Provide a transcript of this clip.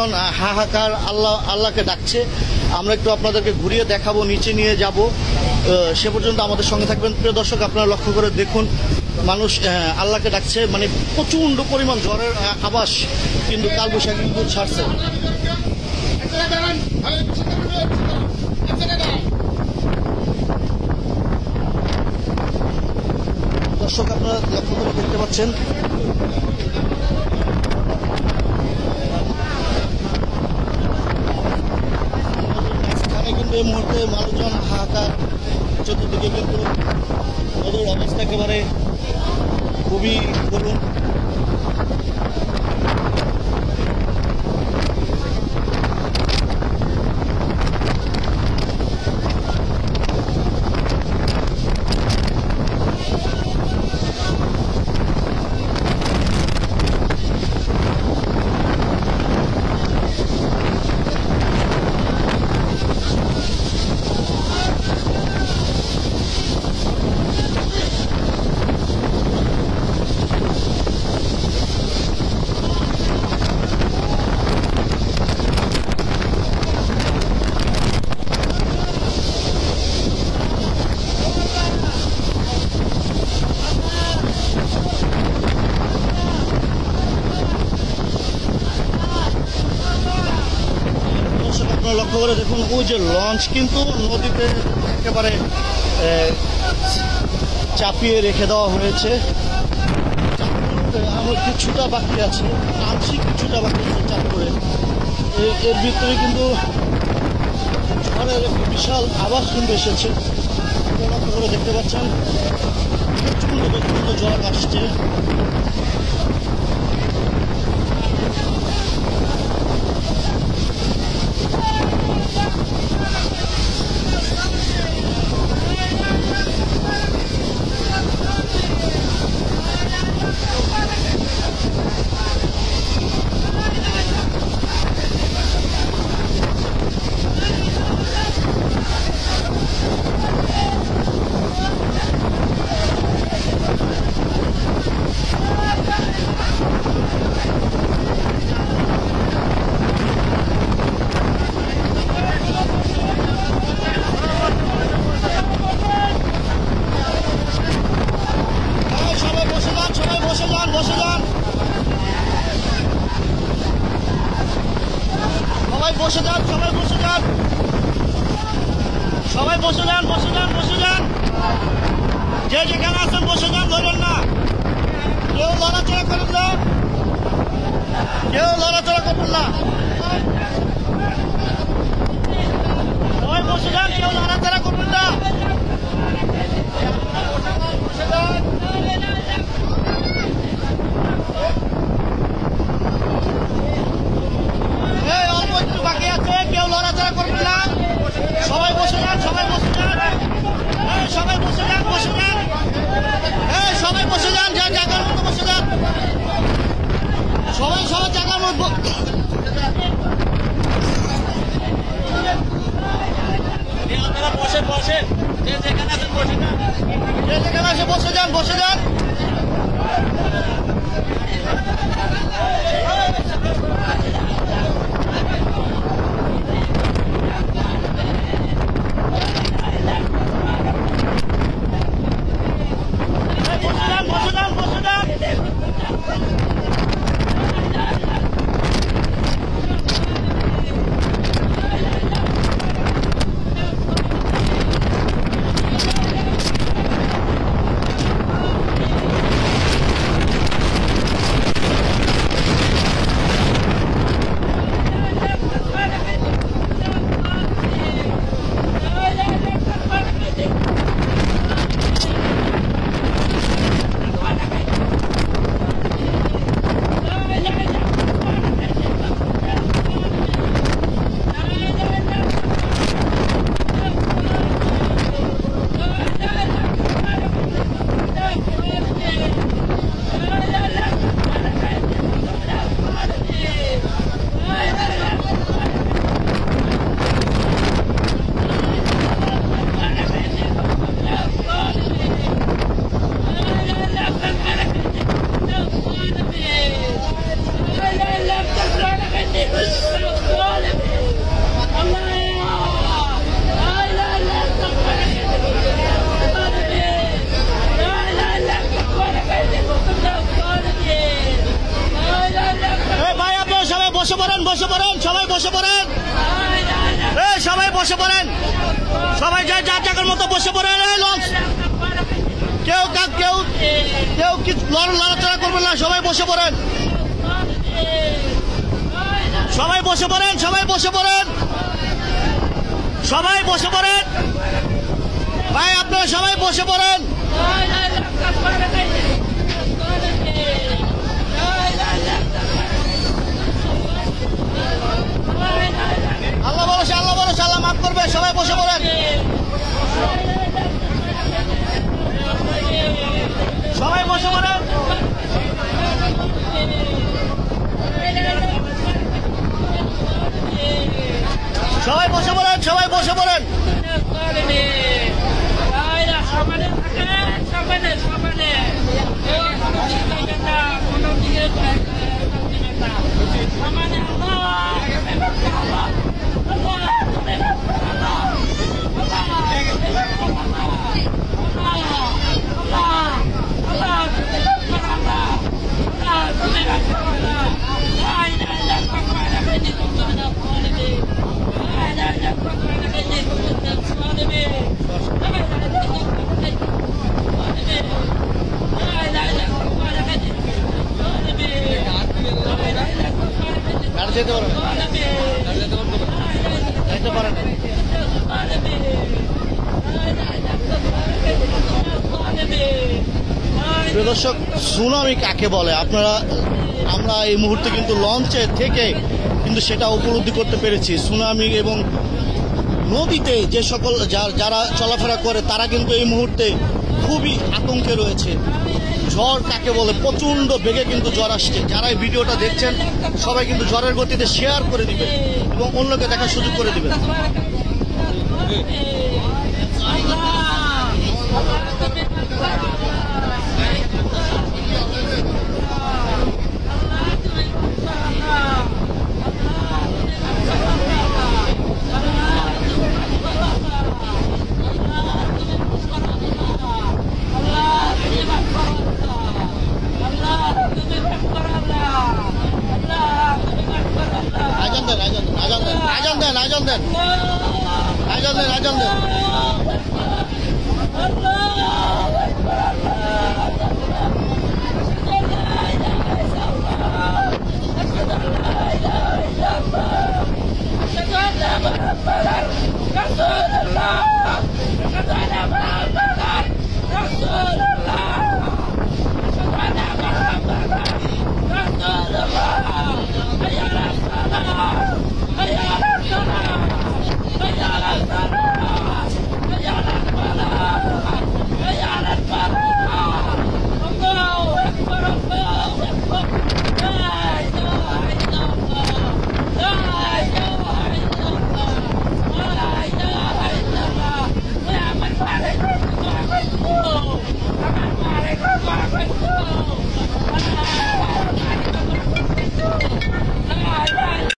মানুষজন হাহাকার আল্লাহকে ডাকছে। আমরা একটু আপনাদেরকে ঘুরিয়ে দেখাবো, নিচে নিয়ে যাব। সে পর্যন্ত আমাদের সঙ্গে থাকবেন। প্রিয় দর্শক, আপনারা লক্ষ্য করে দেখুন, মানুষ আল্লাহকে ডাকছে। মানে প্রচণ্ড পরিমাণ ঝড়ের আভাস, কিন্তু কালবৈশাখী কিন্তু ছাড়ছে। দর্শক, আপনারা লক্ষ্য করে দেখতে পাচ্ছেন কিন্তু এই মুহূর্তে মানুষজন হাহাকার। চতুর্দিকে কিন্তু ওদের অবস্থা একেবারে খুবই করুণ। লক্ষ্য করে দেখুন, ওই যে লঞ্চ কিন্তু নদীতে একেবারে চাপিয়ে রেখে দেওয়া হয়েছে। আমার কিছুটা বাকি আছে, আংশিক কিছুটা বাকি আছে চাঁদপুরে। এর ভিতরে কিন্তু ঝড়ের বিশাল আওয়াজ কিন্তু এসেছে। লক্ষ্য করে দেখতে পাচ্ছেন প্রচন্ড ঝড় আসছে। সবাই বসে যান, বসে যান, বসে যান। যে যেখানে আছেন বসে যান, ধরেন না। কেউ লড়াচড়া করেন না, কেউ লড়াচড়া করবেন না। সবাই বসে যান, কেউ লড়াচড়া করবেন না। বসে যান। অল্প একটু বাকি আছে, কেউ লড়াচড়া করবেন না। সবাই বসে যান, সবাই বসে যান, সবাই বসে যান, বসে যান, সবাই বসে যান, যার জায়গার মতো বসে যান। সবাই সবার জায়গার মতো বসে বসে, যে যেখানে আছেন বসে যান, যে যেখানে আছে বসে যান, বসে যান। বসে পড়েন, সবাই যার যার জায়গার মতো বসে পড়েন। লঞ্চ কেউ কেউ কেউ কি লড়াচড়া করবেন না, সবাই বসে পড়েন, সবাই বসে পড়েন, সবাই বসে পড়েন, সবাই বসে পড়েন ভাই, আপনারা সবাই বসে পড়েন। আল্লাহ ভরসা, আল্লাহ ভরসা, আল্লাহ মাফ করবে, সবাই বসে পড়েন, সবাই বসে পড়েন, সবাই বসে পড়েন, সবাই বসে পড়েন। যেতে পারেন, যেতে পারেন। প্রিয় দর্শক, সুনামি কাকে বলে আমরা এই মুহূর্তে কিন্তু লঞ্চে থেকে কিন্তু সেটা উপলব্ধি করতে পেরেছি। সুনামি এবং নদীতে যে সকল যারা চলাফেরা করে তারা কিন্তু এই মুহূর্তে খুবই আতঙ্কে রয়েছে। ঝড় কাকে বলে, প্রচন্ড বেগে কিন্তু ঝড় আসছে। যারা এই ভিডিওটা দেখছেন সবাই কিন্তু ঝড়ের গতিতে শেয়ার করে দিবেন এবং অন্যকে দেখার সুযোগ করে দিবেন। আজান দেন, আজান দেন, আজান দেন, আজান দেন, আজান দেন, আজান দেন।